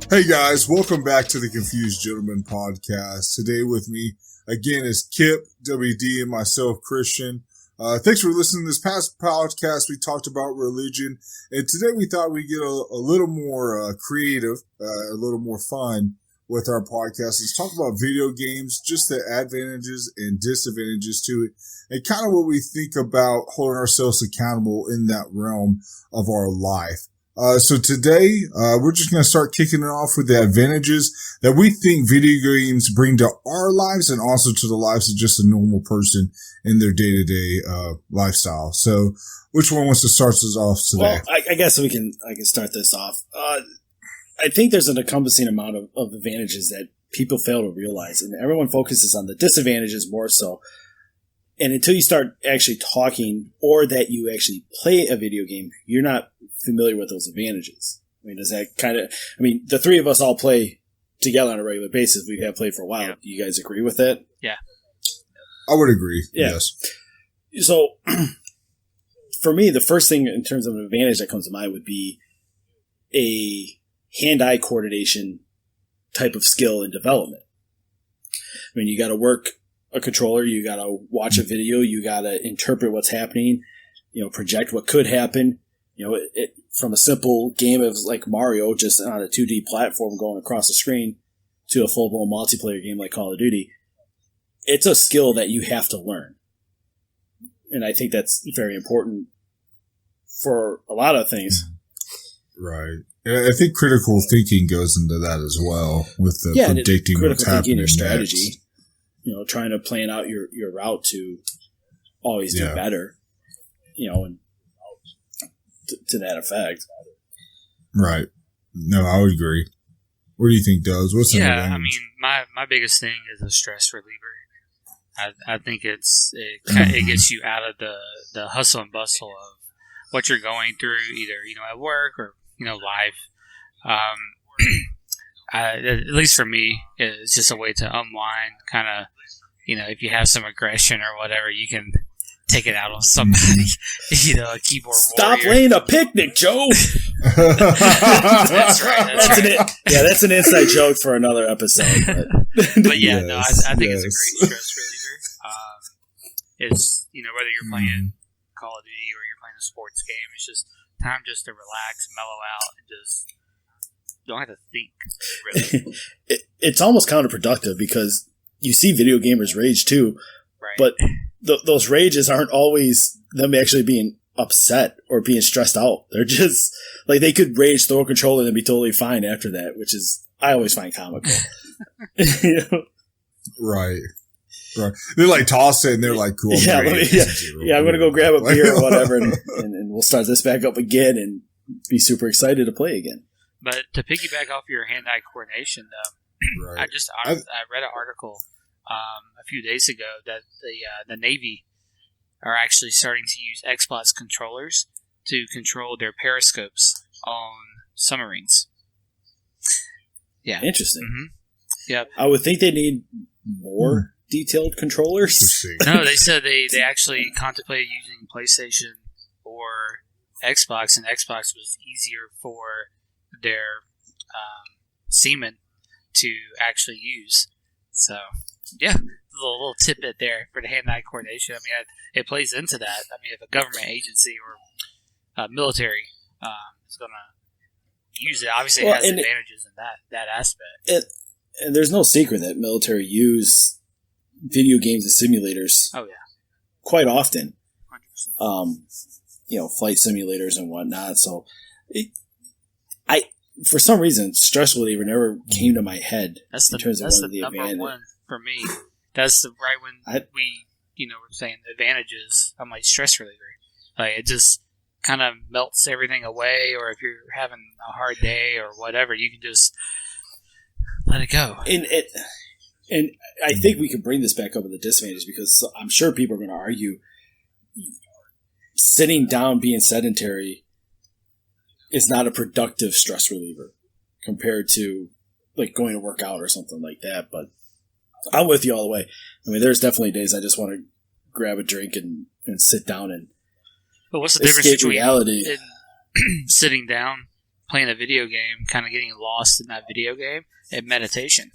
Hey guys, welcome back to the Confused Gentleman podcast. Today with me again is Kip, WD, and myself, Christian. Thanks for listening to this past podcast. We talked about religion, and today we thought we'd get a little more creative, a little more fun with our podcast. Let's talk about video games, just the advantages and disadvantages to it, and kind of what we think about holding ourselves accountable in that realm of our life. So today, we're just going to start kicking it off with the advantages that we think video games bring to our lives and also to the lives of just a normal person in their day-to-day lifestyle. So which one wants to start us off today? Well, I guess I can start this off. I think there's an encompassing amount of advantages that people fail to realize, and everyone focuses on the disadvantages more so. And until you start actually talking or that you actually play a video game, you're not familiar with those advantages. I mean, does that the three of us all play together on a regular basis. We have played for a while. Yeah. Do you guys agree with that? Yeah. I would agree. Yeah. Yes. So for me, the first thing in terms of an advantage that comes to mind would be a hand-eye coordination type of skill and development. I mean, you got to work a controller, you got to watch a video, you got to interpret what's happening, project what could happen. From a simple game of like Mario, just on a 2D platform going across the screen, to a full-blown multiplayer game like Call of Duty, it's a skill that you have to learn. And I think that's very important for a lot of things. Right. I think critical thinking goes into that as well, with the predicting what's happening next. Strategy. Trying to plan out your route to always do better, and to that effect. Right. No, I would agree. What do you think, Doug? What's the advantage? I mean, my biggest thing is a stress reliever. I think it gets you out of the hustle and bustle of what you're going through, either at work or life. At least for me, it's just a way to unwind. Kind of, if you have some aggression or whatever, you can take it out on somebody. A keyboard Stop warrior. laying a picnic, Joe. That's right. That's an inside joke for another episode. But yeah, I think it's a great stress reliever. It's whether you're playing Call of Duty or you're playing a sports game, it's just time just to relax, mellow out, and just don't have to think. Really, it's almost counterproductive because you see video gamers rage too, right? But those rages aren't always them actually being upset or being stressed out. They're just like they could rage, throw a controller, and be totally fine after that, which is I always find comical. Right. They like toss it and they're like, cool. I'm going to go grab a beer or whatever, and we'll start this back up again and be super excited to play again. But to piggyback off your hand-eye coordination, though, right. I read an article a few days ago that the Navy are actually starting to use Xbox controllers to control their periscopes on submarines. Yeah, interesting. Mm-hmm. Yep. I would think they need more detailed controllers. No, they said they actually contemplated using PlayStation or Xbox, and Xbox was easier for their seamen to actually use. So, yeah, a little tidbit there for the hand-eye coordination. I mean, it plays into that. I mean, if a government agency or military is going to use it, obviously it has advantages in that aspect. And there's no secret that military use video games and simulators. Oh, yeah. Quite often. 100%. Flight simulators and whatnot. So, for some reason, stress reliever never came to my head in terms of one of the advantages. That's the number one for me. That's right when we, were saying the advantages. I'm like, stress reliever. Like, it just kind of melts everything away, or if you're having a hard day or whatever, you can just let it go. And I think we could bring this back up with the disadvantage because I'm sure people are going to argue sitting down, being sedentary is not a productive stress reliever compared to like going to work out or something like that. But I'm with you all the way. I mean, there's definitely days I just want to grab a drink and sit down and but what's the difference between reality? Sitting down playing a video game, kind of getting lost in that video game, and meditation.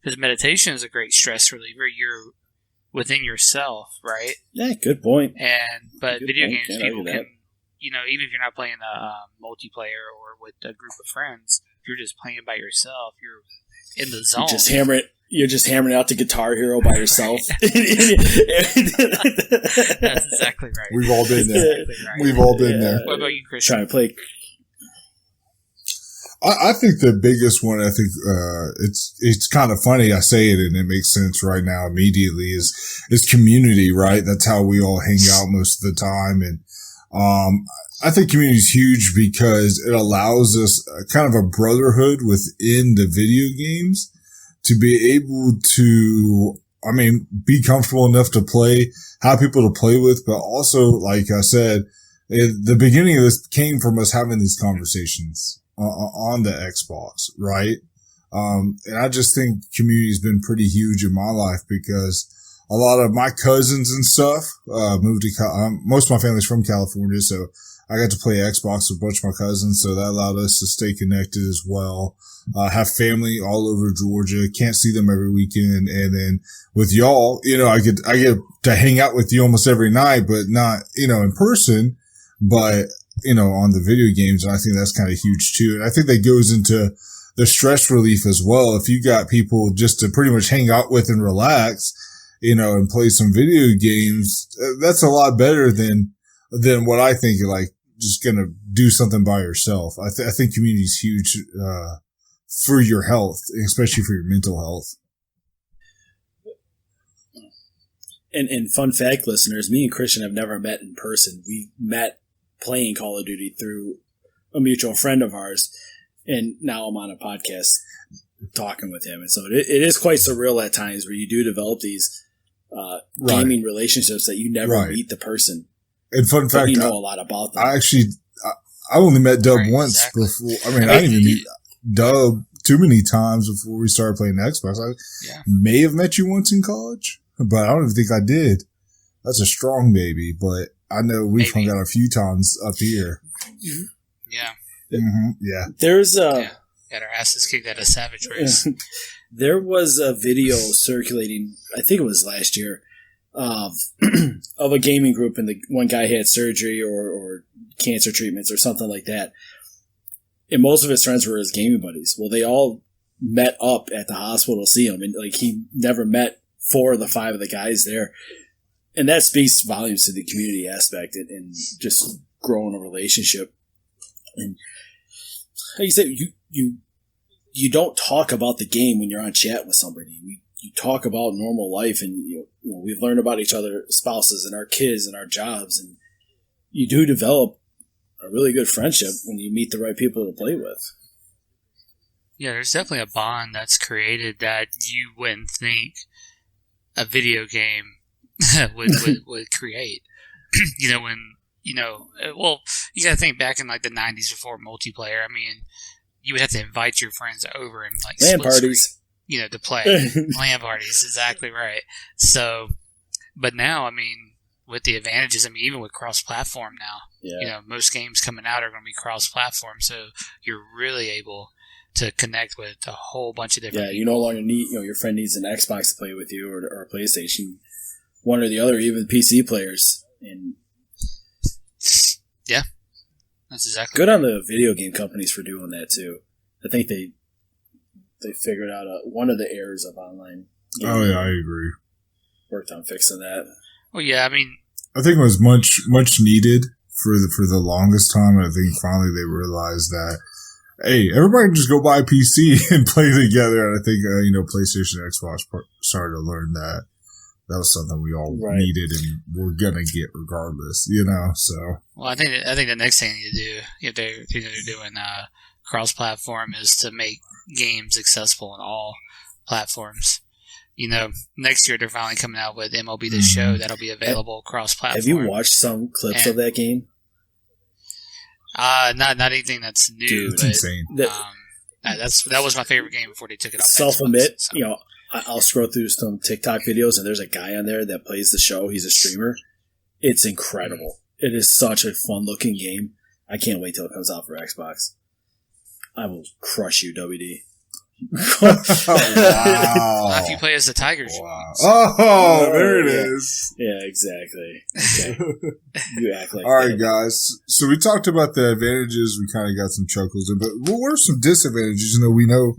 Because meditation is a great stress reliever. You're within yourself, right? Yeah, good point. But Good video point. games, Can't people argue can, that. even if you're not playing a multiplayer or with a group of friends, if you're just playing by yourself, you're in the zone. You're just hammering out the Guitar Hero by yourself. That's exactly right. We've all been there. Exactly right. We've all been there. What about you, Christian? Trying to play. I think the biggest one, it's kind of funny. I say it and it makes sense right now immediately is community, right? That's how we all hang out most of the time. And, I think community is huge because it allows us kind of a brotherhood within the video games to be able to, be comfortable enough to play, have people to play with, but also, like I said, the beginning of this came from us having these conversations on the Xbox, right? And I just think community has been pretty huge in my life because a lot of my cousins and stuff, moved to, most of my family's from California. So I got to play Xbox with a bunch of my cousins. So that allowed us to stay connected as well. Have family all over Georgia. Can't see them every weekend. And then with y'all, I get to hang out with you almost every night, but not, in person, but on the video games. And I think that's kind of huge too. And I think that goes into the stress relief as well. If you got people just to pretty much hang out with and relax, and play some video games, that's a lot better than what I think you're like just going to do something by yourself. I think community is huge, for your health, especially for your mental health. And fun fact, listeners, me and Christian have never met in person. We met playing Call of Duty through a mutual friend of ours, and now I'm on a podcast talking with him. And so it is quite surreal at times where you do develop these gaming relationships that you never meet the person. And fun fact, you know a lot about them. I only met Dub once before. I didn't even meet Dub too many times before we started playing Xbox. I may have met you once in college, but I don't even think I did. That's a strong baby, but I know we've hung out a few times up here. Yeah. Mm-hmm. Yeah. There's got our asses kicked at a Savage Race. There was a video circulating, I think it was last year, of a gaming group, and the one guy had surgery or cancer treatments or something like that. And most of his friends were his gaming buddies. Well, they all met up at the hospital to see him, and he never met 4 of the 5 of the guys there. And that speaks volumes to the community aspect and just growing a relationship. And like you said, you don't talk about the game when you're on chat with somebody. You talk about normal life, and we've learned about each other's spouses and our kids and our jobs, and you do develop a really good friendship when you meet the right people to play with. Yeah, there's definitely a bond that's created that you wouldn't think a video game would create. Well, you gotta think back in the 90s before multiplayer. You would have to invite your friends over and LAN parties. To play. LAN parties, exactly right. So, but now, with the advantages, even with cross-platform now, most games coming out are going to be cross-platform, so you're really able to connect with a whole bunch of different people. You no longer need, your friend needs an Xbox to play with you or a PlayStation, one or the other, even PC players. And yeah, that's exactly good on the video game companies for doing that too. I think they figured out one of the errors of online gaming. Oh yeah, I agree. Worked on fixing that. Well, yeah, I think it was much needed for the longest time. And I think finally they realized that, hey, everybody can just go buy a PC and play together. And I think PlayStation and Xbox started to learn that was something we all needed and we're gonna get regardless. So. Well, I think the next thing you do if they're doing cross-platform is to make games accessible on all platforms. Next year they're finally coming out with MLB The Show that'll be available cross-platform. Have you watched some clips of that game? Not anything that's new. Dude, it's insane. That was my favorite game before they took it off. Self-admit, so. I'll scroll through some TikTok videos, and there's a guy on there that plays the show. He's a streamer. It's incredible. It is such a fun-looking game. I can't wait till it comes out for Xbox. I will crush you, WD. Wow. If you play as the Tigers, Wow. Oh, there it Yeah. is. Yeah, exactly. Okay. You act like All right, that. guys. So we talked about the advantages. We kind of got some chuckles in, but what are some disadvantages? We know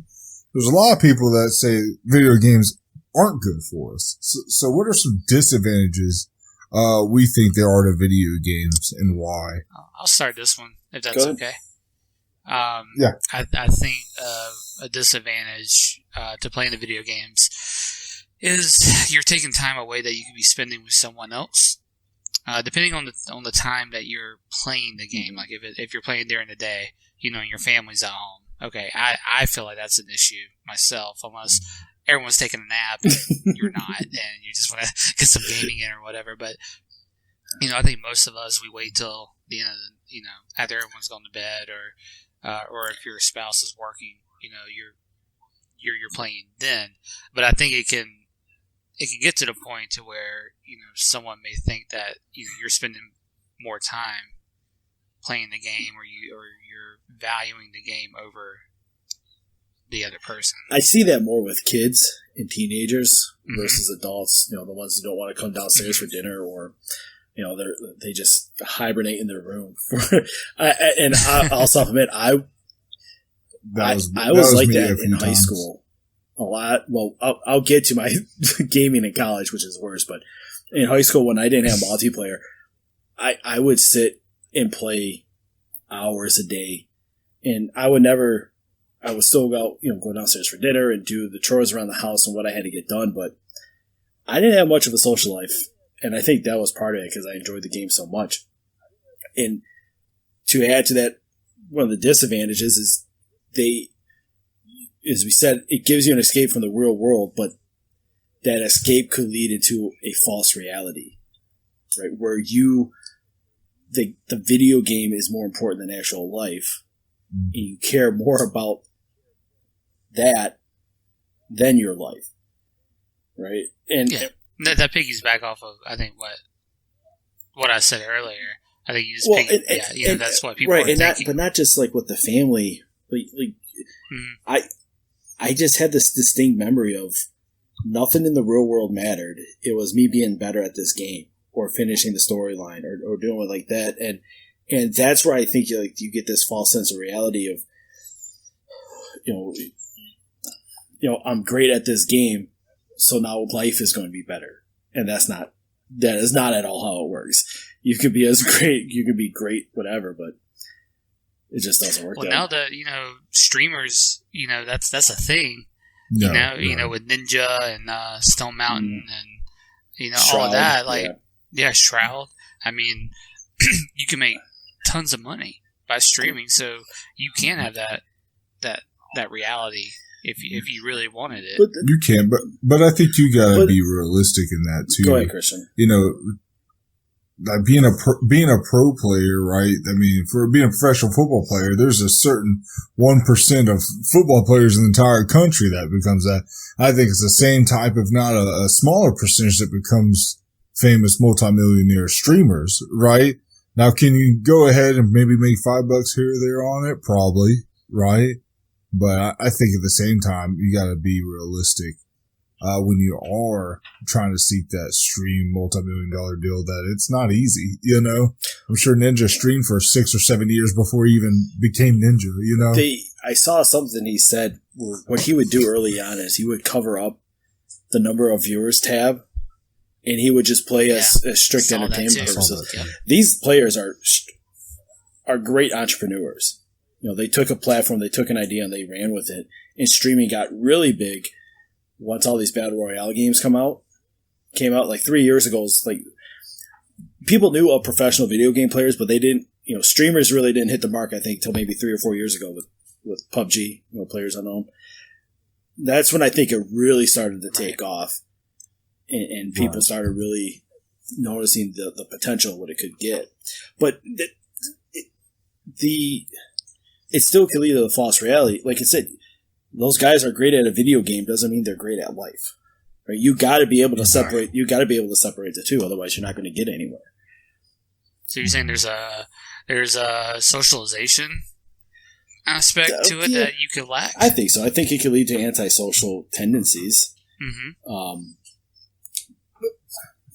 there's a lot of people that say video games aren't good for us. So what are some disadvantages we think there are to video games and why? I'll start this one if Go that's ahead. okay. Yeah. I think a disadvantage to playing the video games is you're taking time away that you could be spending with someone else. Depending on the time that you're playing the game, like if you're playing during the day, and your family's at home. Okay, I feel like that's an issue myself, unless everyone's taking a nap and you're not, and you just want to get some gaming in or whatever. But I think most of us, we wait till the end of after everyone's gone to bed, or if your spouse is working, you're playing then. But I think it can get to the point to where someone may think that you're spending more time playing the game, or you're valuing the game over the other person. I see that more with kids and teenagers Mhm. versus adults. The ones who don't want to come downstairs for dinner, or they just hibernate in their room. I'll self-admit, I was like me that a few in high times. school a lot. Well, I'll get to my gaming in college, which is worse. But in high school, when I didn't have multiplayer, I would sit and play hours a day, and I would still go downstairs for dinner and do the chores around the house and what I had to get done. But I didn't have much of a social life, and I think that was part of it because I enjoyed the game so much. And to add to that, one of the disadvantages is as we said, it gives you an escape from the real world, but that escape could lead into a false reality, right? Where the video game is more important than actual life, and you care more about that than your life, right? And Yeah. That piggyback off of, I think, what I said earlier. I think you just that's what people are thinking. but not just like with the family. I just had this distinct memory of nothing in the real world mattered. It was me being better at this game, or finishing the storyline, or doing it like that, and that's where I think you get this false sense of reality of I'm great at this game, so now life is going to be better, and that is not at all how it works. You could be great, whatever, but it just doesn't work. Well, now that streamers, that's a thing. No, With Ninja and Stone Mountain and Shroud, all of that, Shroud. I mean, you can make tons of money by streaming, so you can have that reality if you really wanted it. You can, but I think you gotta be realistic in that too. Go ahead, Christian. Like being a pro player, right? I mean, for being a professional football player, there's a certain 1% of football players in the entire country that becomes that. I think it's the same type, if not a smaller percentage, that becomes famous multimillionaire streamers, right? Now, can you go ahead and maybe make $5 here or there on it? Probably, right? But I think at the same time, you got to be realistic when you are trying to seek that stream multi-million-dollar deal. That it's not easy, I'm sure Ninja streamed for 6 or 7 years before he even became Ninja. I saw something he said. What he would do early on is he would cover up the number of viewers tab, and he would just play as strict entertainment purposes. Yeah. These players are great entrepreneurs. They took a platform, they took an idea, and they ran with it. And streaming got really big once all these battle royale games came out like 3 years ago. It's like people knew of professional video game players, but they didn't. Streamers really didn't hit the mark, I think, till maybe 3 or 4 years ago with PUBG. Players unknown. That's when I think it really started to take off, and people started really noticing the potential of what it could get. But it still can lead to the false reality. Like I said, those guys are great at a video game doesn't mean they're great at life. Right? You got to be able to separate. You got to be able to separate the two. Otherwise, you're not going to get anywhere. So you're saying there's a socialization aspect to it that you could lack? I think so. I think it could lead to antisocial tendencies. Mm-hmm.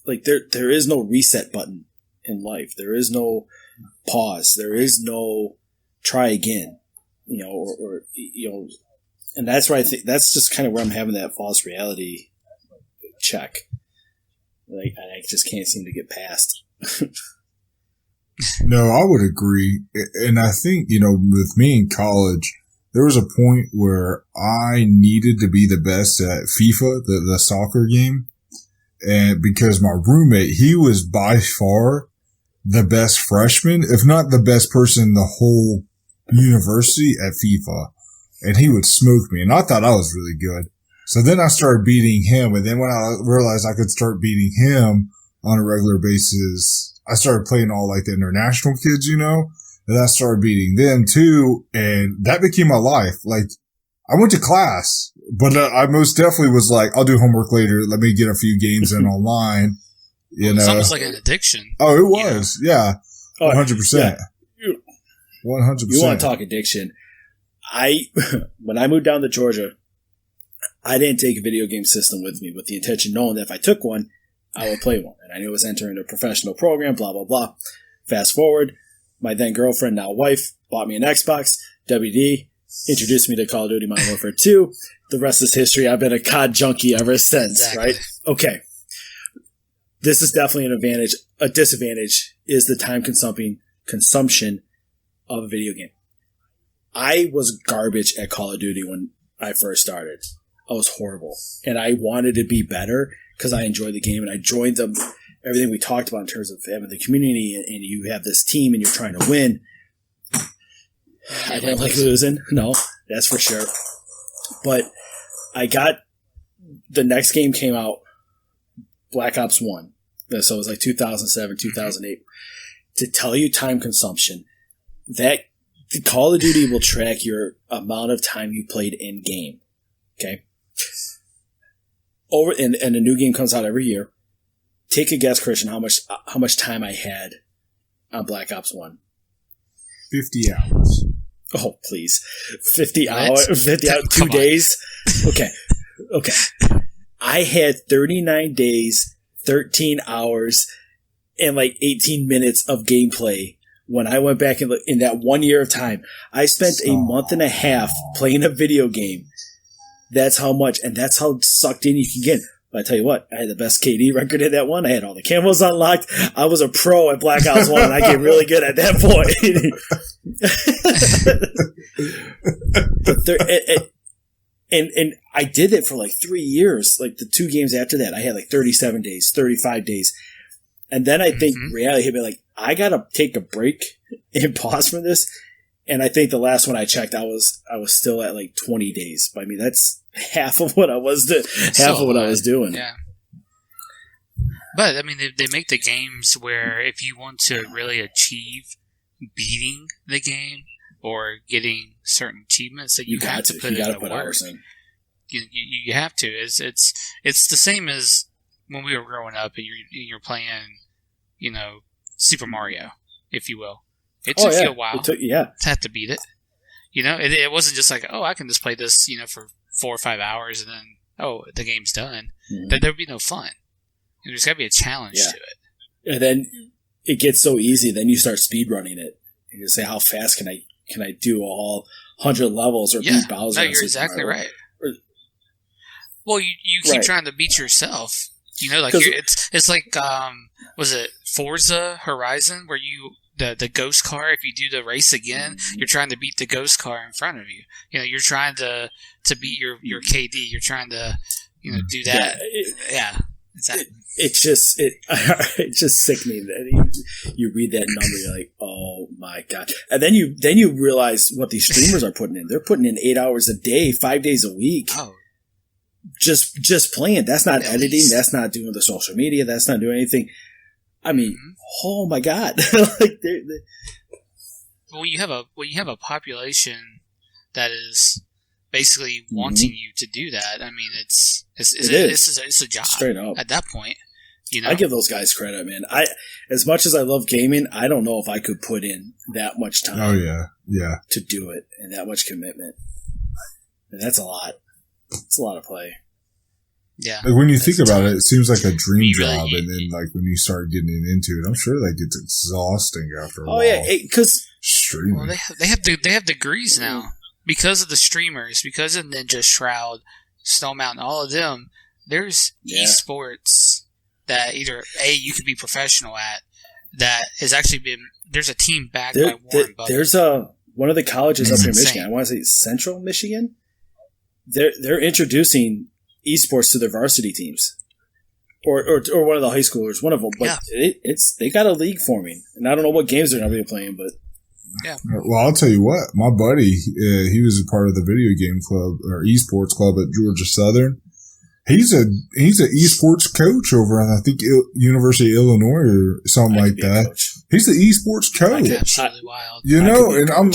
Like there is no reset button in life. There is no pause. There is no try again. Or and that's where I think that's just kind of where I'm having that false reality check. Like I just can't seem to get past. No, I would agree. And I think, with me in college, there was a point where I needed to be the best at FIFA, the soccer game. And because my roommate, he was by far the best freshman, if not the best person in the whole university at FIFA. And he would smoke me. And I thought I was really good. So then I started beating him. And then when I realized I could start beating him on a regular basis, I started playing all like the international kids, and I started beating them too. And that became my life. Like I went to class, but I most definitely was like, I'll do homework later. Let me get a few games in online. It's almost like an addiction. Oh, it was. Yeah. 100%. 100%. You want to talk addiction? When I moved down to Georgia, I didn't take a video game system with me with the intention knowing that if I took one, I would play one. And I knew I was entering a professional program, blah, blah, blah. Fast forward, my then girlfriend, now wife, bought me an Xbox, WD, introduced me to Call of Duty Modern Warfare 2. The rest is history. I've been a COD junkie ever since, exactly. Right? Okay. This is definitely an advantage. A disadvantage is the time consumption of a video game. I was garbage at Call of Duty when I first started. I was horrible. And I wanted to be better because I enjoyed the game and I joined everything we talked about in terms of having the community and you have this team and you're trying to win. I didn't like losing. No, that's for sure. But the next game came out, Black Ops 1. So it was like 2007, 2008. To tell you time consumption, that Call of Duty will track your amount of time you played in game. Okay? And a new game comes out every year. Take a guess, Christian, how much time I had on Black Ops 1. 50 hours. Oh, please. 50 hours? 50 hours? 2 days? Okay. I had 39 days, 13 hours, and like 18 minutes of gameplay when I went back in that 1 year of time. I spent a month and a half playing a video game. That's how much, and that's how sucked in you can get. But I tell you what, I had the best KD record in that one. I had all the camos unlocked. I was a pro at Black Ops 1, and I get really good at that point. And I did it for like 3 years. Like the 2 games after that, I had like 37 days, 35 days. And then I think reality hit me like, I got to take a break and pause from this. And I think the last one I checked, I was still at like 20 days. But I mean, that's half of what I was doing. Yeah. But I mean, they make the games where if you want to really achieve beating the game or getting certain achievements, that you have to put in the work. You have to. It's the same as when we were growing up and you're playing, Super Mario, if you will. It took you a while to have to beat it. It wasn't just like, I can just play this, for 4 or 5 hours and then, the game's done. Mm-hmm. There'd be no fun. There's got to be a challenge to it. And then it gets so easy, then you start speed running it. And you say, how fast can I do all 100 levels or beat Bowser? No, you're exactly right. Well, you keep trying to beat yourself. It's like, was it Forza Horizon where the ghost car, if you do the race again, you're trying to beat the ghost car in front of you. You're trying to beat your KD. You're trying to, do that. Exactly. It's just sickening that you read that number, you're like, oh my God. And then you realize what these streamers are putting in. They're putting in 8 hours a day, 5 days a week. Oh. Just playing. That's not editing. That's not doing the social media. That's not doing anything. I mean, oh my God! Like when you have a population that is basically wanting you to do that, I mean, it's a job straight up at that point. You know? I give those guys credit, man. As much as I love gaming, I don't know if I could put in that much time. Oh yeah. To do it and that much commitment. And that's a lot. It's a lot of play. Yeah. Like when you think about it, it seems like a dream You job, really- and then like when you start getting into it, I'm sure like it's exhausting after a while. Oh yeah, because Streaming. Well, they have degrees now because of the streamers, because of Ninja Shroud, Snow Mountain, all of them. There's esports that either you could be professional at. That has actually been. There's a team backed by Warren Buffett. there's one of the colleges It's up in insane. Michigan. I want to say Central Michigan. They're introducing esports to their varsity teams, or one of the high schoolers, one of them. But they got a league forming, and I don't know what games they're going to be playing, but. Well, I'll tell you what. My buddy, he was a part of the video game club or esports club at Georgia Southern. He's an esports coach over at I think University of Illinois or something like that. He's the esports coach. Absolutely wild. You know, and I'm.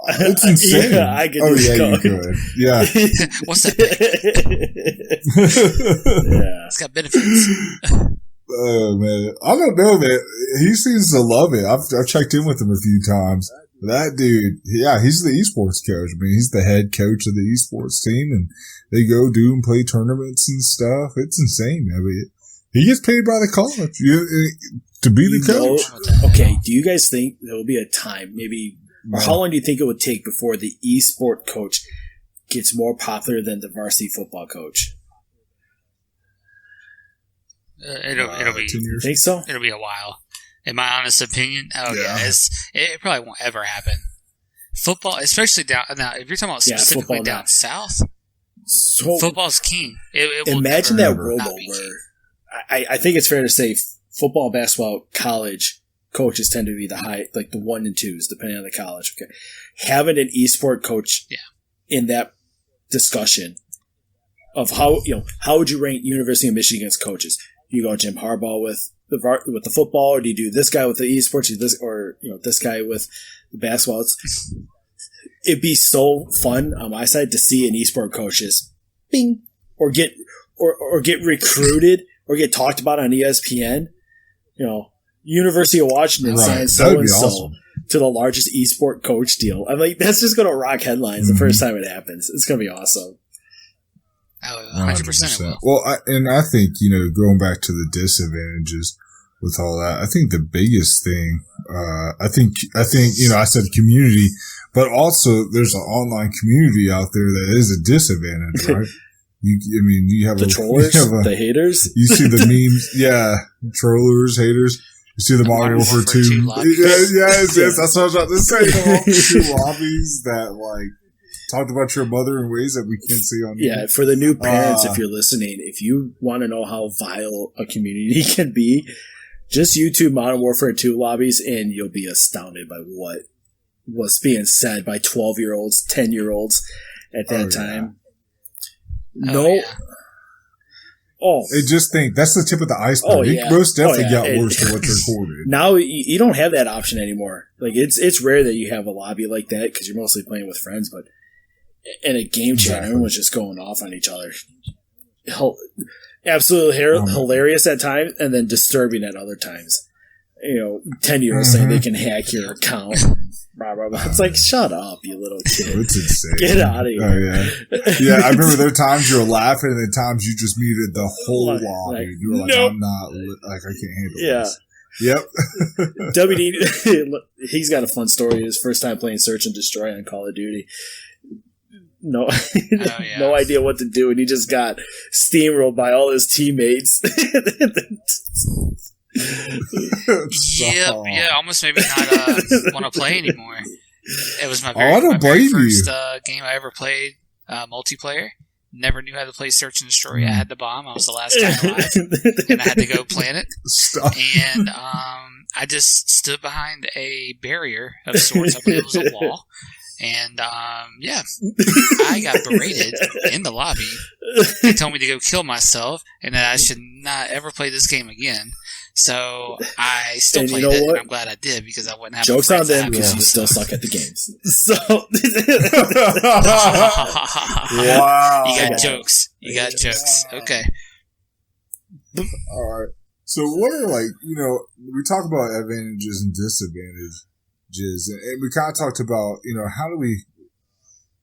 It's insane. Yeah, I could oh just yeah, go. you could. Yeah. What's that? Yeah. It's got benefits. Oh man, I don't know, man. He seems to love it. I've checked in with him a few times. That dude, yeah, he's the esports coach. I mean, he's the head coach of the esports team, and they go do and play tournaments and stuff. It's insane. I mean, he gets paid by the college to be the coach. Okay, do you guys think there will be a time, maybe, or how long do you think it would take before the esport coach gets more popular than the varsity football coach? It'll be 10 years. Think so? it'll be a while. In my honest opinion, Yeah. it probably won't ever happen. Football, especially down now, if you're talking about specifically football down not. south, So football's king. It will imagine never that world not though, be where king. I think it's fair to say football, basketball, college coaches tend to be the high, like the 1 and 2s, depending on the college. Okay, having an esport coach, in that discussion of how would you rank University of Michigan's coaches? Do you go Jim Harbaugh with the football, or do you do this guy with the esports, or this guy with the basketball? It'd be so fun on my side to see an esport coach just bing or get recruited or get talked about on ESPN. University of Washington signed so and so to the largest esport coach deal. I'm like, that's just going to rock headlines the first time it happens. It's going to be awesome. Oh, 100% it will. Well, I think, going back to the disadvantages with all that, I think the biggest thing, I think, I said community, but also there's an online community out there that is a disadvantage, right? You have the trollers, the haters. You see the memes, trollers, haters. You see the Modern Warfare 2. Yes, that's what I was about to say. The Modern Warfare 2 lobbies that, talked about your mother in ways that we can't see on Yeah, for the new parents, if you're listening, if you want to know how vile a community can be, just YouTube Modern Warfare 2 lobbies and you'll be astounded by what was being said by 12-year-olds, 10-year-olds at that time. Just think that's the tip of the iceberg. It most definitely got worse than what's recorded. Now you don't have that option anymore. Like it's rare that you have a lobby like that because you're mostly playing with friends. But in a game chat, everyone's just going off on each other. Absolutely hilarious at times, and then disturbing at other times. 10-year-olds saying they can hack your account. Blah, blah, blah. It's like, shut up, you little kid. It's insane. Get out of here. Oh, yeah. I remember there were times you were laughing and then times you just muted the whole lobby. You were like, nope. I'm not, I can't handle this. Yep. WD, he's got a fun story. His first time playing Search and Destroy on Call of Duty. No, no idea what to do, and he just got steamrolled by all his teammates. Almost maybe not want to play anymore. It was my very first game I ever played multiplayer. Never knew how to play Search and Destroy. I had the bomb. I was the last guy alive, and I had to go plant it. And I just stood behind a barrier of sorts. I believe it was a wall. And, I got berated in the lobby. They told me to go kill myself and that I should not ever play this game again. So I still played it, and I'm glad I did because I wouldn't have jokes on them because you still suck at the games. So wow, you got jokes. Okay. All right. So what are we talk about advantages and disadvantages, and we kind of talked about, how do we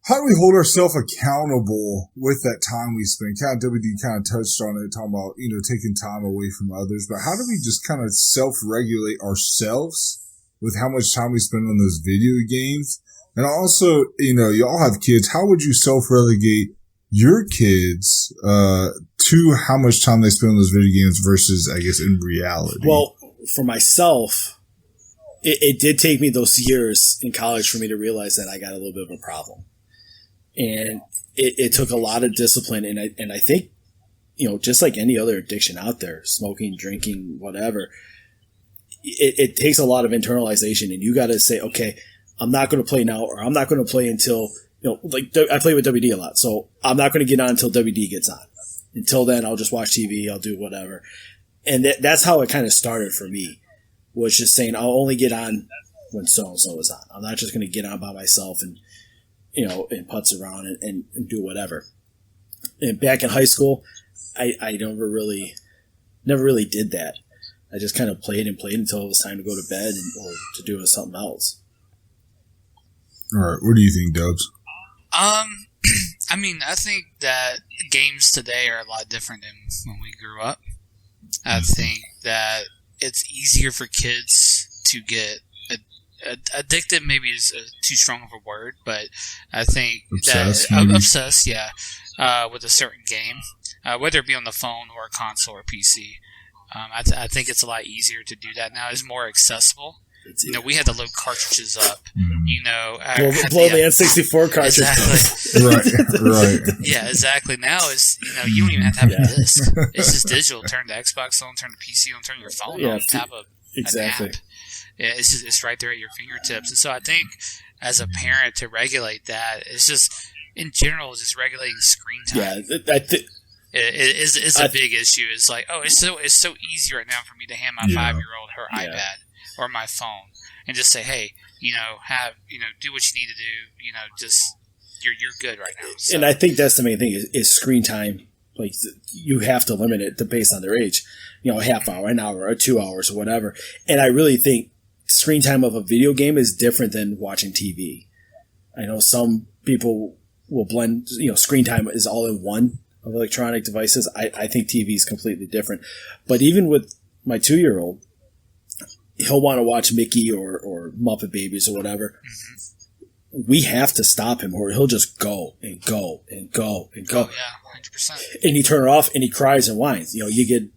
hold ourselves accountable with that time we spend? Kind of WD kind of touched on it, talking about, taking time away from others, but how do we just kind of self-regulate ourselves with how much time we spend on those video games? And also, you all have kids. How would you self-relegate your kids to how much time they spend on those video games versus, I guess, in reality? Well, for myself, it did take me those years in college for me to realize that I got a little bit of a problem. And it took a lot of discipline. And I think, just like any other addiction out there, smoking, drinking, whatever, it takes a lot of internalization. And you got to say, okay, I'm not going to play now, or I'm not going to play until, I play with WD a lot. So I'm not going to get on until WD gets on. Until then, I'll just watch TV. I'll do whatever. And that's how it kind of started for me, was just saying, I'll only get on when so-and-so is on. I'm not just going to get on by myself and and putz around and do whatever. And back in high school, I never really did that. I just kind of played until it was time to go to bed or to do something else. All right. What do you think, Dubs? I think that games today are a lot different than when we grew up. I think that it's easier for kids to get addicted. Maybe is too strong of a word, but I think obsessed, with a certain game, whether it be on the phone or a console or PC. I think it's a lot easier to do that now. It's more accessible. We had to load cartridges up. Blow the N64 cartridge. Exactly. right. Yeah, exactly. Now it's you don't even have to have a disc. It's just digital. Turn the Xbox on, turn the PC on, turn your phone on. Have exactly. An app. Yeah, it's right there at your fingertips. And so I think as a parent to regulate that, it's just in general just regulating screen time. Yeah, it's a big issue. It's like, it's so easy right now for me to hand my 5-year-old her iPad or my phone and just say, hey, do what you need to do. Just you're good right now. So. And I think that's the main thing is screen time. Like you have to limit it based on their age. A half hour, an hour, or 2 hours, or whatever. And I really think screen time of a video game is different than watching TV. I know some people will blend. Screen time is all in one of electronic devices. I think TV is completely different. But even with my 2-year-old, he'll want to watch Mickey or Muppet Babies or whatever. Mm-hmm. We have to stop him or he'll just go and go and go and go. Oh, yeah, 100%. And he turn it off and he cries and whines. You get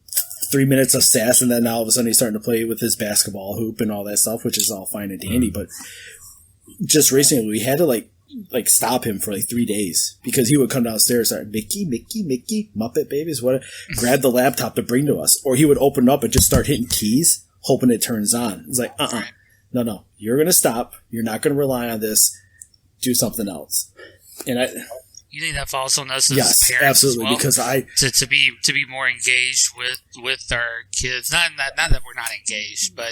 3 minutes of sass and then now all of a sudden he's starting to play with his basketball hoop and all that stuff, which is all fine and dandy. But just recently we had to like stop him for 3 days because he would come downstairs and start Mickey, Muppet Babies, whatever, grab the laptop to bring to us. Or he would open up and just start hitting keys, hoping it turns on. It's like, no, you're going to stop. You're not going to rely on this. Do something else. And you think that falls on us as yes, parents absolutely, as well? Because to be more engaged with our kids. Not that we're not engaged, but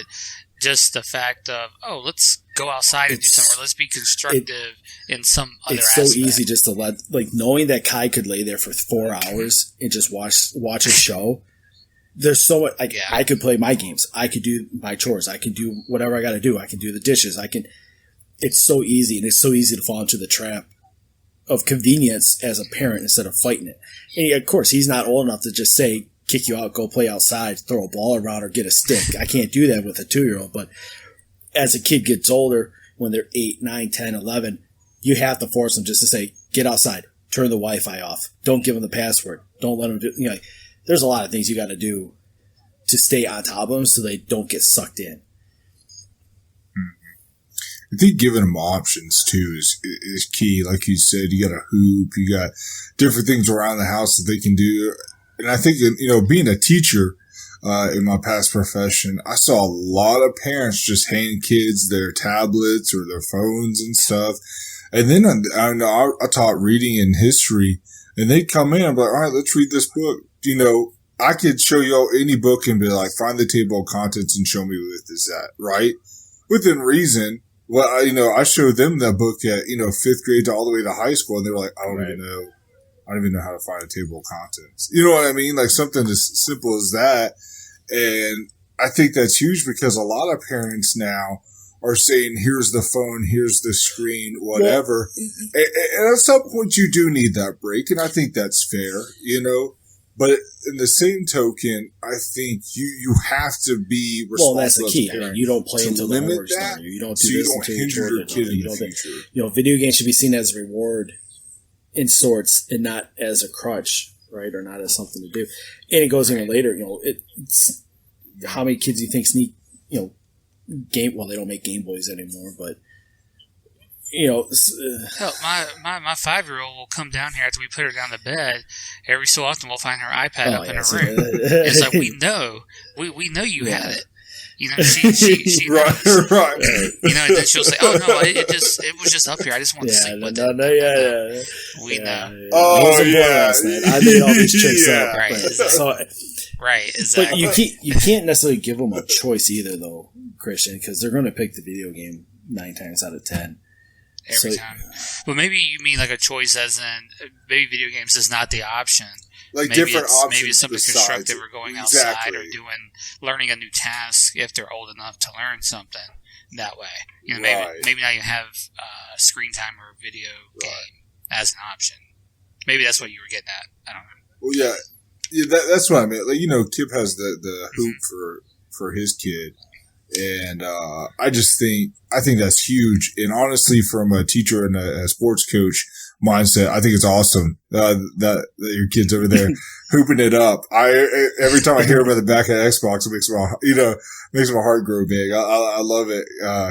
just the fact of let's go outside and do something. Or let's be constructive in some other aspect. It's so easy just to let knowing that Kai could lay there for 4 hours and just watch a show. There's so much. I could play my games. I could do my chores. I can do whatever I got to do. I can do the dishes. It's so easy, and it's so easy to fall into the trap of convenience as a parent instead of fighting it. And of course, he's not old enough to just say, kick you out, go play outside, throw a ball around, or get a stick. I can't do that with a 2-year-old. But as a kid gets older, when they're 8, 9, 10, 11, you have to force them just to say, get outside, turn the Wi-Fi off, don't give them the password, don't let them do. There's a lot of things you got to do to stay on top of them so they don't get sucked in. I think giving them options too is key. Like you said, you got a hoop, you got different things around the house that they can do. And I think, being a teacher, in my past profession, I saw a lot of parents just hand kids their tablets or their phones and stuff. And then I taught reading and history, and they'd come in and be like, all right, let's read this book. I could show you any book and be like, find the table of contents and show me what this is at, right? Within reason. Well, I showed them that book at, 5th grade to all the way to high school, and they were like, I don't even know I don't even know how to find a table of contents. You know what I mean? Like something as simple as that. And I think that's huge because a lot of parents now are saying, here's the phone, here's the screen, whatever. Yeah. And at some point you do need that break. And I think that's fair, you know, but in the same token, I think you have to be responsible. Well, that's the key. I mean, you don't play until the homework's done. You don't do this until you're your kid in the future. You know, video games should be seen as a reward in sorts and not as a crutch, right? Or not as something to do. And it goes even later, you know, it's how many kids do you think sneak, you know, well, they don't make Game Boys anymore, but you know, hell, my 5-year-old will come down here after we put her down to bed. Every so often, we'll find her iPad up in her room. It's like we know you had it. You know, she right. You know, and then she'll say, "Oh no, it was just up here. I just want to sleep with it." We know. Oh yeah, I made all these tricks up. Right. Right. Exactly. But you can't necessarily give them a choice either, though, Christian, because they're going to pick the video game 9 times out of 10. Every time. But maybe you mean like a choice as in maybe video games is not the option. Like maybe different options. Maybe it's something constructive or going outside or learning a new task if they're old enough to learn something that way. You know, maybe now you have screen time or video game as an option. Maybe that's what you were getting at. I don't know. Well, yeah, that's what I meant. Like, you know, Kip has the hoop for his kid. And I think that's huge. And honestly, from a teacher and a sports coach mindset, I think it's awesome that your kid's over there hooping it up. Every time I hear about the back of the Xbox, it makes my heart grow big. I love it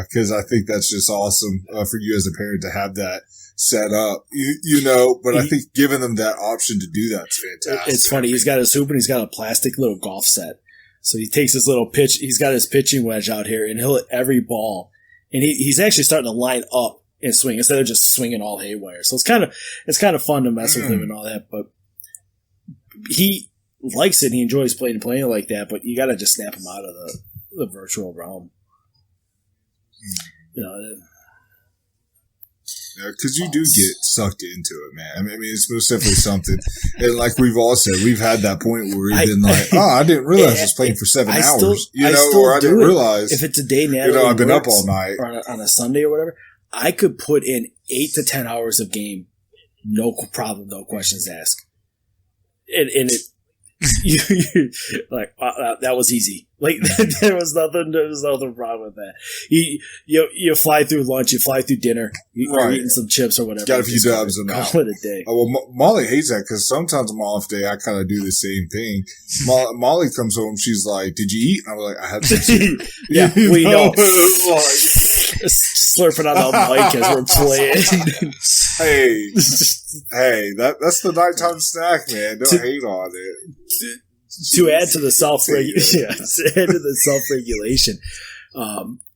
because I think that's just awesome for you as a parent to have that set up. You know, but I think giving them that option to do that's fantastic. It's funny. He's got his hoop and he's got a plastic little golf set. So he takes his little pitch. He's got his pitching wedge out here, and he'll hit every ball. And he's actually starting to line up and swing instead of just swinging all haywire. So it's kind of fun to mess with him and all that. But he likes it. And he enjoys playing like that. But you got to just snap him out of the virtual realm. You know. Because you do get sucked into it, man. I mean, it's most definitely something. And like we've all said, we've had that point where we've been like, I didn't realize I was playing for 7 hours. Or I didn't realize. If it's a day now, I've been up all night. Or on a Sunday or whatever, I could put in 8 to 10 hours of game, no problem, no questions asked. And it, that was easy. Like there was nothing wrong with that. You fly through lunch, you fly through dinner, you're eating some chips or whatever. Got a few dabs in that. Call it a day. Oh, well, Molly hates that because sometimes I'm off day. I kind of do the same thing. Molly comes home, she's like, "Did you eat?" And I'm like, "I had some." Yeah, we know. Slurping on the mic as we're playing. Hey, that's the nighttime snack, man. Don't hate on it. To add to the self-regulation,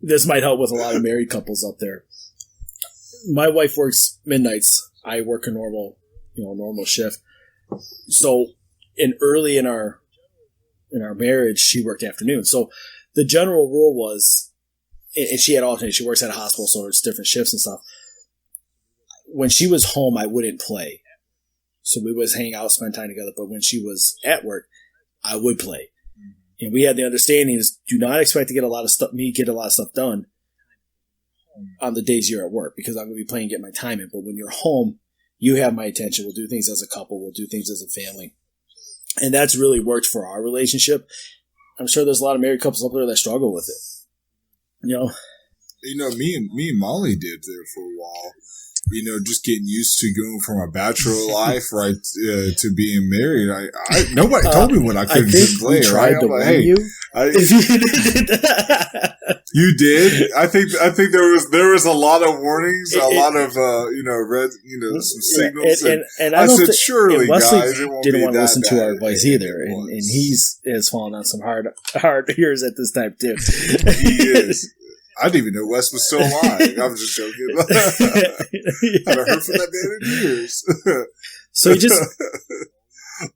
this might help with a lot of married couples out there. My wife works midnights. I work a normal shift. So, early in our marriage, she worked afternoons. So, the general rule was, and she had alternate. She works at a hospital, so it's different shifts and stuff. When she was home, I wouldn't play. So we would hang out, spend time together. But when she was at work, I would play. And we had the understanding is do not expect to get a lot of stuff done on the days you're at work because I'm going to be playing, get my time in. But when you're home, you have my attention. We'll do things as a couple. We'll do things as a family. And that's really worked for our relationship. I'm sure there's a lot of married couples up there that struggle with it. Me and Molly did there for a while. Just getting used to going from a bachelor life, right, to being married. Nobody told me when I couldn't play. Tried to warn you. You did. I think there was a lot of warnings, a lot of some signals. And I said, surely, Wesley guys, it won't didn't be want to listen that to our bad. advice either, and he's has fallen on some hard ears at this time too. He is. I didn't even know Wes was still alive. I'm just joking. I haven't heard from that man in years. So you just...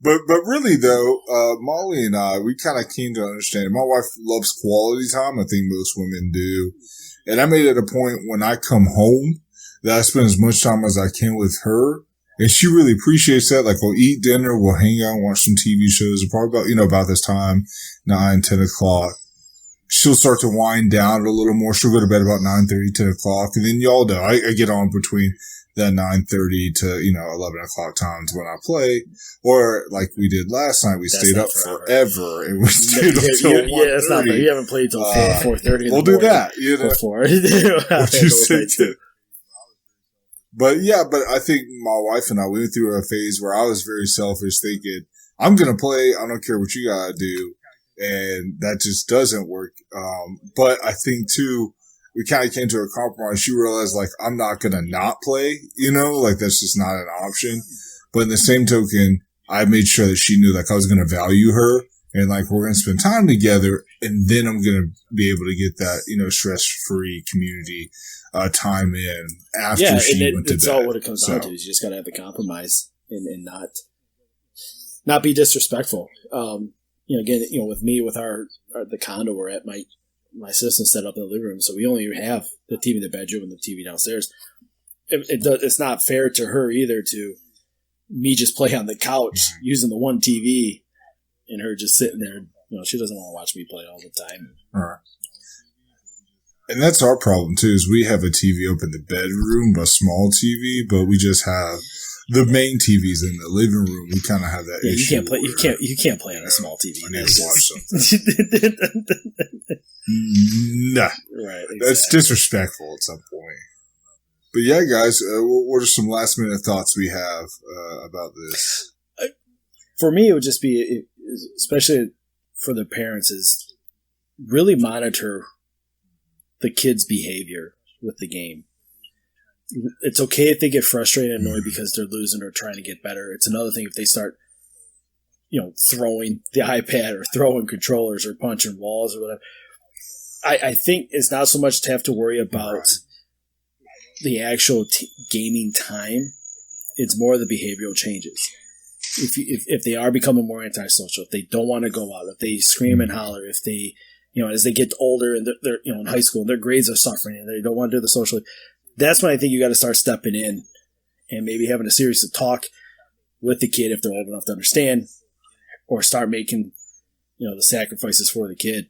But really though, Molly and I, we kind of came to understand it. My wife loves quality time. I think most women do. And I made it a point when I come home that I spend as much time as I can with her And she really appreciates that. Like, we'll eat dinner, we'll hang out, watch some TV shows. Probably about this time, 9, 10 o'clock. She'll start to wind down a little more. She'll go to bed about 9:30, 10 o'clock. And then y'all know, I get on between that 9:30 to, 11 o'clock times when I play. Or like we did last night, we stayed up forever and we stayed up till 1:30. Yeah, it's not. You haven't played till 4:30. We'll do that. Before. What you say too. But I think my wife and I went through a phase where I was very selfish, thinking, I'm going to play. I don't care what you got to do. And that just doesn't work. But I think too, we kind of came to a compromise. She realized, like, I'm not going to not play, like that's just not an option. But in the same token, I made sure that she knew, like, I was going to value her and, like, we're going to spend time together. And then I'm going to be able to get that, stress-free community time in after she went to bed. It's all what it comes down to is you just got to have the compromise and not be disrespectful. Again, with me, with the condo we're at, my system's set up in the living room, so we only have the TV in the bedroom and the TV downstairs. It's not fair to her either to me just play on the couch using the one TV and her just sitting there. She doesn't want to watch me play all the time. All right. And that's our problem too, is we have a TV up in the bedroom, a small TV, but we just have the main TVs in the living room. We kind of have that issue. You can't play on a small TV. I need to watch something. Nah. Right. Exactly. That's disrespectful at some point. But yeah, guys, what are some last minute thoughts we have about this? For me, it would just be, especially for the parents, is really monitor the kids' behavior with the game. It's okay if they get frustrated and annoyed because they're losing or trying to get better. It's another thing if they start, throwing the iPad or throwing controllers or punching walls or whatever. I think it's not so much to have to worry about the actual gaming time. It's more the behavioral changes. If they are becoming more antisocial, if they don't want to go out, if they scream and holler, if they, as they get older and they're in high school and their grades are suffering and they don't want to do the social, that's when I think you got to start stepping in and maybe having a series of talk with the kid if they're old enough to understand, or start making, the sacrifices for the kid.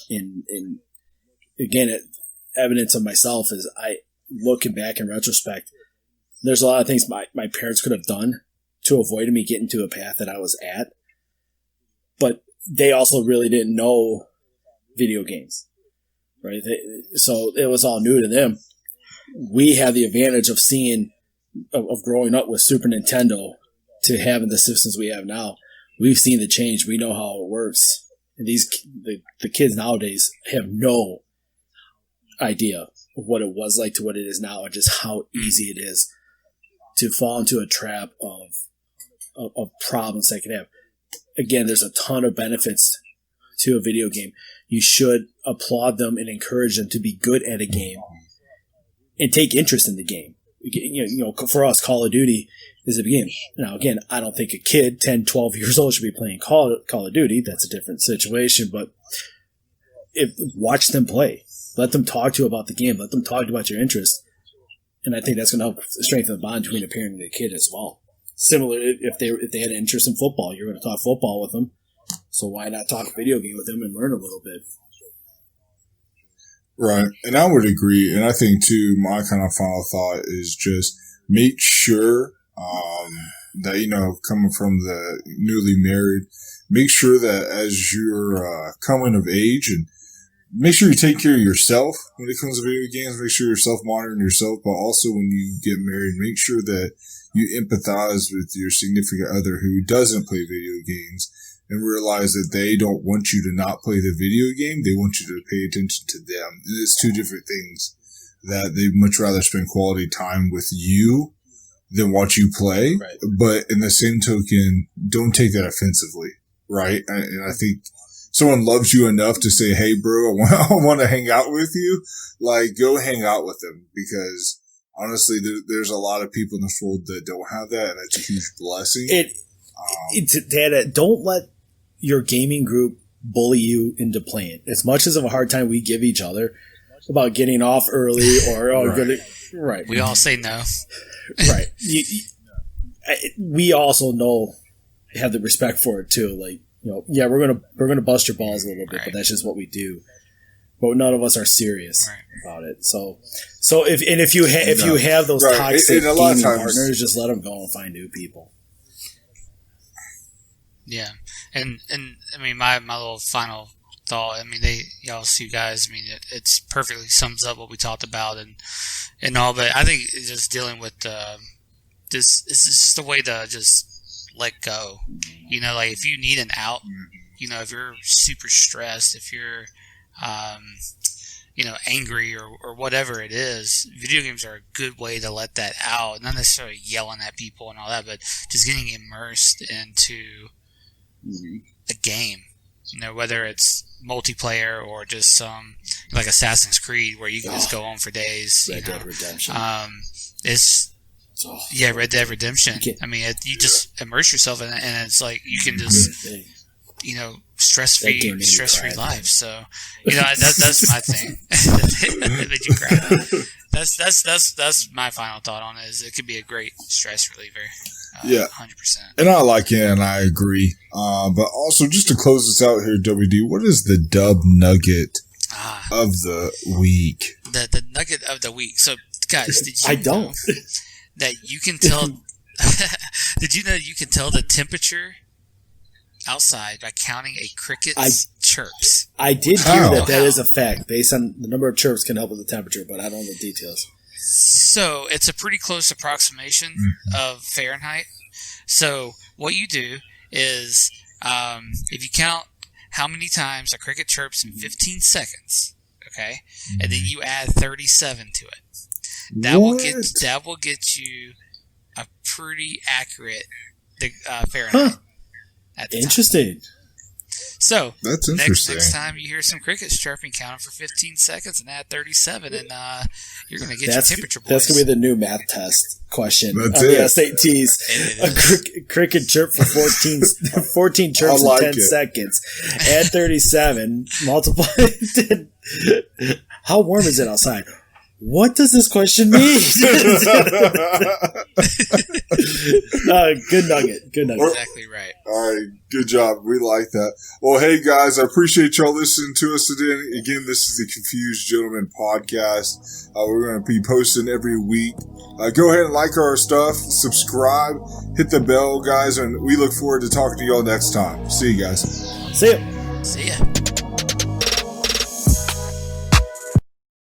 And again, evidence of myself is looking back in retrospect, there's a lot of things my parents could have done to avoid me getting to a path that I was at. But they also really didn't know video games, right? So it was all new to them. We had the advantage of of growing up with Super Nintendo to having the systems we have now. We've seen the change. We know how it works. And the kids nowadays have no idea of what it was like to what it is now, and just how easy it is to fall into a trap of problems they can have. Again, there's a ton of benefits to a video game. You should applaud them and encourage them to be good at a game and take interest in the game. For us, Call of Duty is a game. Now, again, I don't think a kid 10, 12 years old should be playing Call of Duty. That's a different situation. But watch them play. Let them talk to you about the game. Let them talk to you about your interests. And I think that's going to help strengthen the bond between a parent and a kid as well. Similar, if they had an interest in football, you're going to talk football with them. So why not talk video game with them and learn a little bit? Right. And I would agree. And I think, too, my kind of final thought is just make sure that, coming from the newly married, make sure that as you're coming of age, and make sure you take care of yourself when it comes to video games. Make sure you're self-monitoring yourself. But also when you get married, make sure that you empathize with your significant other who doesn't play video games, and realize that they don't want you to not play the video game. They want you to pay attention to them. And it's two different things, that they'd much rather spend quality time with you than watch you play. Right. But in the same token, don't take that offensively, right? And I think someone loves you enough to say, hey, bro, I want to hang out with you. Like, go hang out with them, because honestly, there's a lot of people in this world that don't have that, and it's a huge blessing. Dad, don't let your gaming group bully you into playing. As much as of a hard time we give each other about getting off early or right. We all say no. Right. we also have the respect for it too. Like, yeah, we're gonna bust your balls a little bit, but that's just what we do. But none of us are serious about it. So if you have those toxic gaming partners, just let them go and find new people. Yeah, and I mean my little final thought. I mean y'all see guys. I mean it's perfectly sums up what we talked about and all. But I think it's just dealing with this. It's just a way to just let go. Like if you need an out, if you're super stressed, if you're angry or whatever it is, video games are a good way to let that out. Not necessarily yelling at people and all that, but just getting immersed into a game. Whether it's multiplayer or just some like Assassin's Creed where you can just go on for days. Red Dead Redemption. Red Dead Redemption. I mean, you just immerse yourself in it, and it's like you can just stress-free life. So, that's my thing. That you cry. That's my final thought on it. Is it could be a great stress reliever. 100%. And I like it, and I agree. But also, just to close this out here, WD, what is the dub nugget of the week? The nugget of the week. So, guys, did you know that you can tell? Did you know you can tell the temperature outside by counting a cricket's chirps? I did hear that is a fact. Based on the number of chirps can help with the temperature, but I don't know the details. So it's a pretty close approximation of Fahrenheit. So what you do is if you count how many times a cricket chirps in 15 seconds, okay, and then you add 37 to it, that will get you a pretty accurate Fahrenheit. Interesting. So that's interesting. Next time you hear some crickets chirping, count them for 15 seconds and add 37, and you're going to get your temperature. Boys. That's going to be the new math test question. That's it. SATs. A cricket chirp for 14 chirps in 10 seconds. Add 37. Multiply. How warm is it outside? What does this question mean? Good nugget. Exactly right. All right. Good job. We like that. Well, hey, guys, I appreciate y'all listening to us today. Again, this is the Confused Gentleman podcast. We're going to be posting every week. Go ahead and like our stuff. Subscribe. Hit the bell, guys. And we look forward to talking to y'all next time. See you guys. See ya. See ya.